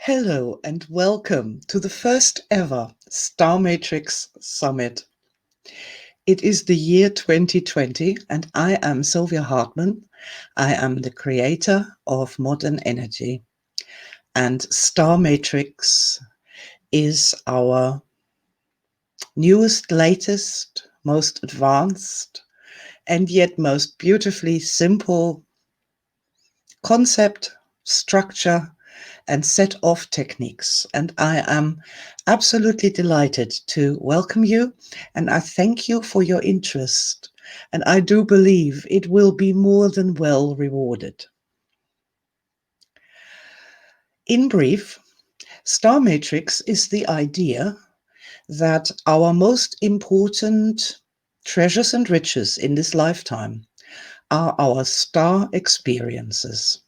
Hello and welcome to the first ever Star Matrix Summit. It is the year 2020 and I am Silvia Hartmann. I am the creator of Modern Energy, and Star Matrix is our newest, latest, most advanced and yet most beautifully simple concept, structure and set of techniques. And I am absolutely delighted to welcome you, and I thank you for your interest. And I do believe it will be more than well rewarded. In brief, Star Matrix is the idea that our most important treasures and riches in this lifetime are our star experiences.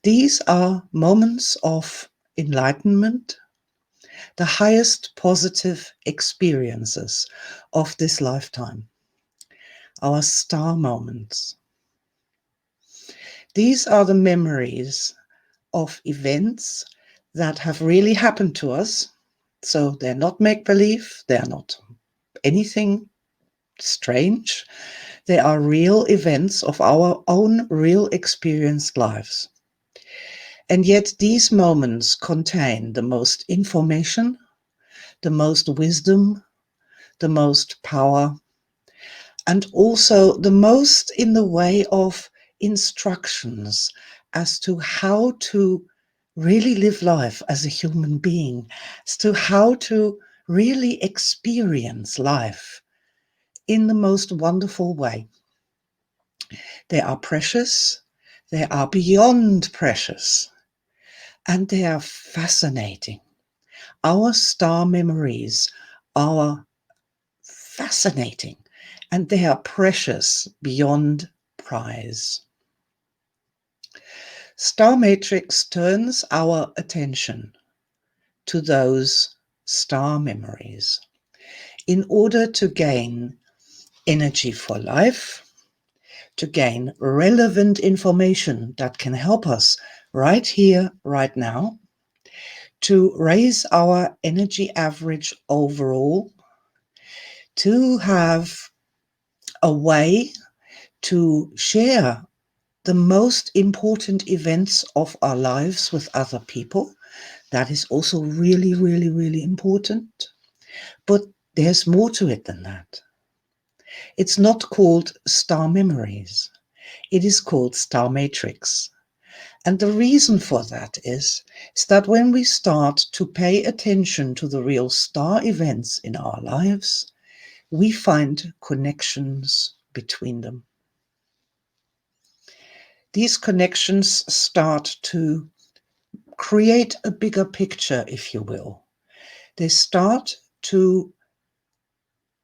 These are moments of enlightenment, the highest positive experiences of this lifetime, our star moments. These are the memories of events that have really happened to us. So they're not make-believe, they're not anything strange. They are real events of our own real experienced lives. And yet these moments contain the most information, the most wisdom, the most power, and also the most in the way of instructions as to how to really live life as a human being, as to how to really experience life in the most wonderful way. They are precious, they are beyond precious, and they are fascinating. Our star memories are fascinating, and they are precious beyond price. Star Matrix turns our attention to those star memories in order to gain energy for life, to gain relevant information that can help us right here, right now, to raise our energy average overall, to have a way to share the most important events of our lives with other people. That is also really, really, really important. But there's more to it than that. It's not called star memories. It is called star matrix. And the reason for that is that when we start to pay attention to the real star events in our lives, we find connections between them. These connections start to create a bigger picture, if you will. They start to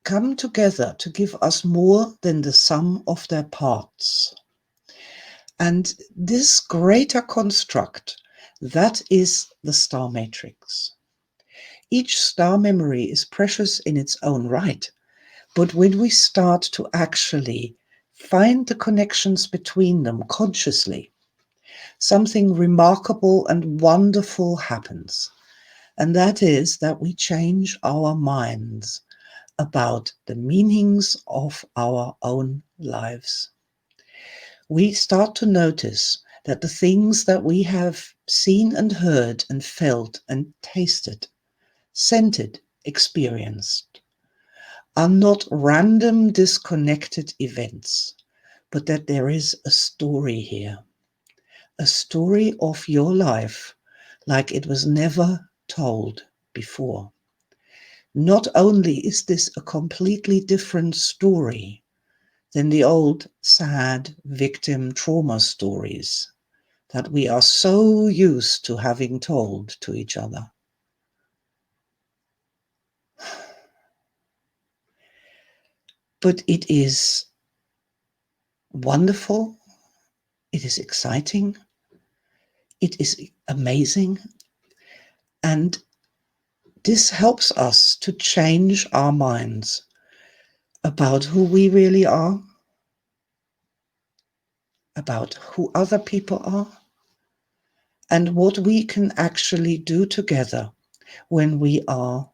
come together to give us more than the sum of their parts. And this greater construct, that is the star matrix. Each star memory is precious in its own right. But when we start to actually find the connections between them consciously, something remarkable and wonderful happens. And that is that we change our minds about the meanings of our own lives. We start to notice that the things that we have seen and heard and felt and tasted, scented, experienced, are not random disconnected events, but that there is a story here, a story of your life like it was never told before. Not only is this a completely different story than the old sad victim trauma stories that we are so used to having told to each other. But it is wonderful, it is exciting, it is amazing, and this helps us to change our minds about who we really are, about who other people are, and what we can actually do together when we are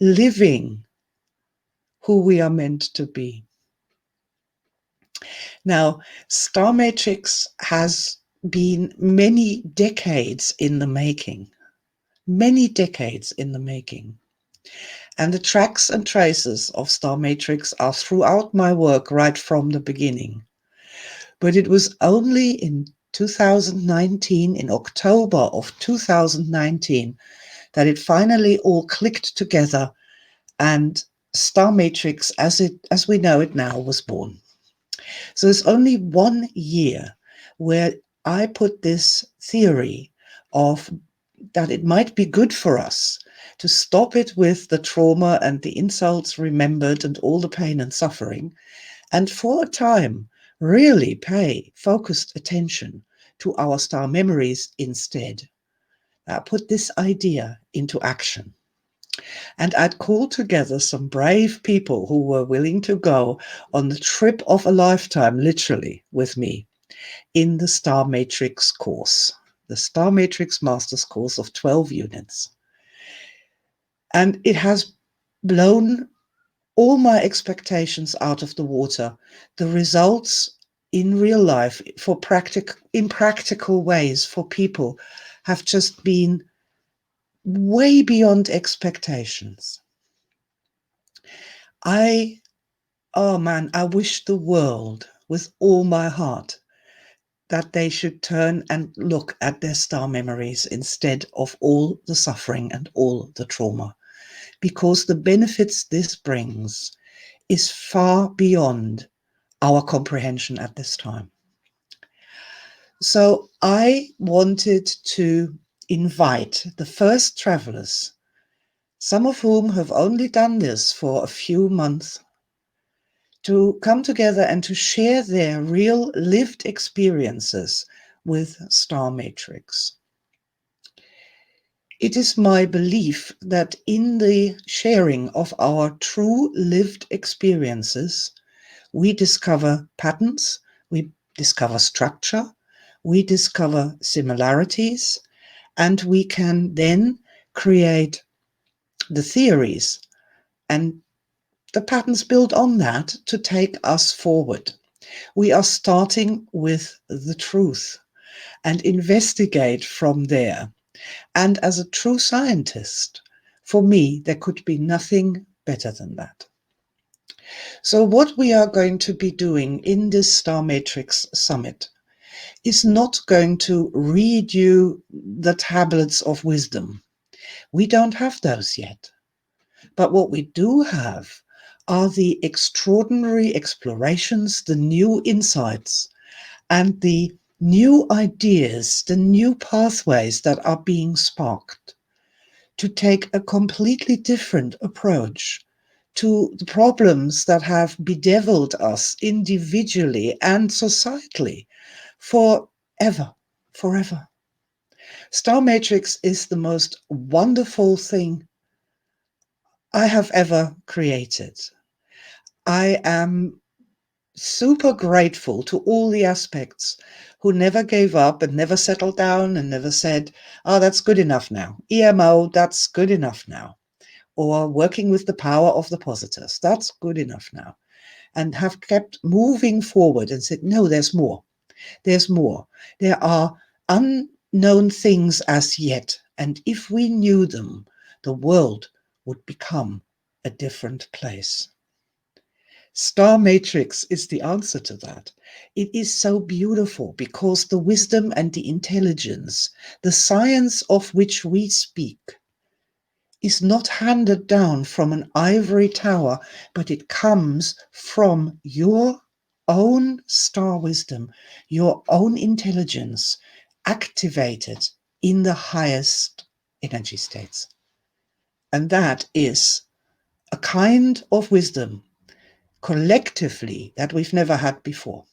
living who we are meant to be. Now, Star Matrix has been many decades in the making, many decades in the making. And the tracks and traces of Star Matrix are throughout my work right from the beginning. But it was only in 2019, in October of 2019, that it finally all clicked together and Star Matrix, as we know it now, was born. So it's only 1 year where I put this theory of that it might be good for us to stop it with the trauma and the insults remembered and all the pain and suffering, and for a time really pay focused attention to our star memories instead. I put this idea into action. And I'd called together some brave people who were willing to go on the trip of a lifetime, literally, with me in the Star Matrix course, the Star Matrix Masters course of 12 units. And it has blown all my expectations out of the water. The results in real life in practical ways for people have just been way beyond expectations. Oh man, I wish the world with all my heart that they should turn and look at their star memories instead of all the suffering and all the trauma, because the benefits this brings is far beyond our comprehension at this time. So I wanted to invite the first travelers, some of whom have only done this for a few months, to come together and to share their real lived experiences with Star Matrix. It is my belief that in the sharing of our true lived experiences, we discover patterns, we discover structure, we discover similarities, and we can then create the theories and the patterns built on that to take us forward. We are starting with the truth and investigate from there. And as a true scientist, for me, there could be nothing better than that. So what we are going to be doing in this Star Matrix Summit is not going to read you the tablets of wisdom. We don't have those yet. But what we do have are the extraordinary explorations, the new insights, and the new ideas, the new pathways that are being sparked to take a completely different approach to the problems that have bedeviled us individually and societally forever. Star Matrix is the most wonderful thing I have ever created. I am super grateful to all the aspects who never gave up and never settled down and never said, oh, that's good enough now. EMO, that's good enough now. Or working with the power of the positives, that's good enough now. And have kept moving forward and said, no, there's more. There's more. There are unknown things as yet. And if we knew them, the world would become a different place. Star Matrix is the answer to that. It is so beautiful because the wisdom and the intelligence, the science of which we speak, is not handed down from an ivory tower, but it comes from your own star wisdom, your own intelligence, activated in the highest energy states. And that is a kind of wisdom collectively that we've never had before.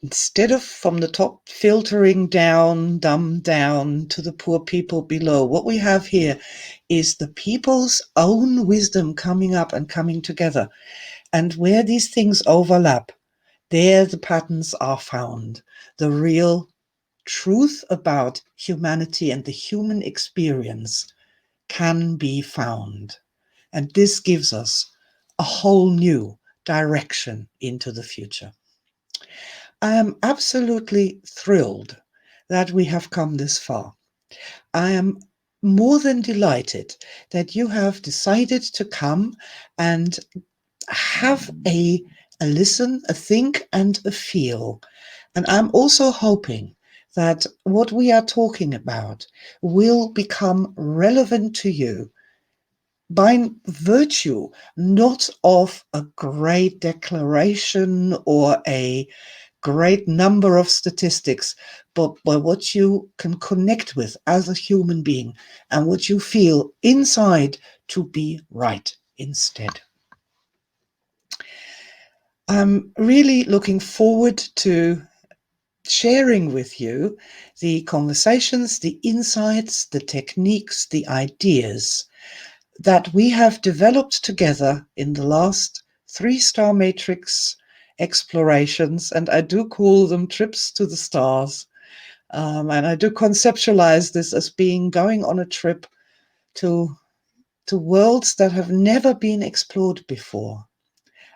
Instead of from the top filtering down, dumbed down to the poor people below, what we have here is the people's own wisdom coming up and coming together. And where these things overlap, There the patterns are found. The real truth about humanity and the human experience can be found. And this gives us a whole new direction into the future. I am absolutely thrilled that we have come this far. I am more than delighted that you have decided to come and have a listen, a think, and a feel. And I'm also hoping that what we are talking about will become relevant to you by virtue not of a great declaration or a great number of statistics, but by what you can connect with as a human being and what you feel inside to be right instead. I'm really looking forward to sharing with you the conversations, the insights, the techniques, the ideas that we have developed together in the last 3-star matrix explorations, and I do call them trips to the stars. And I do conceptualize this as being going on a trip to worlds that have never been explored before,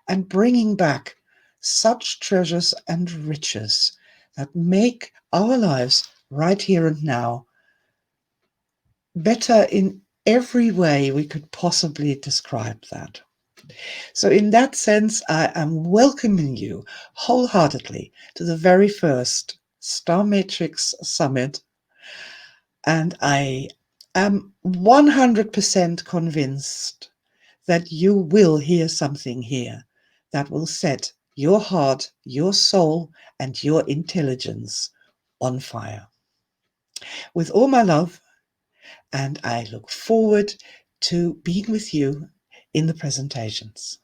and bringing back such treasures and riches that make our lives right here and now better in every way we could possibly describe that. So in that sense, I am welcoming you wholeheartedly to the very first Star Matrix Summit. And I am 100% convinced that you will hear something here that will set your heart, your soul, and your intelligence on fire. With all my love, and I look forward to being with you in the presentations.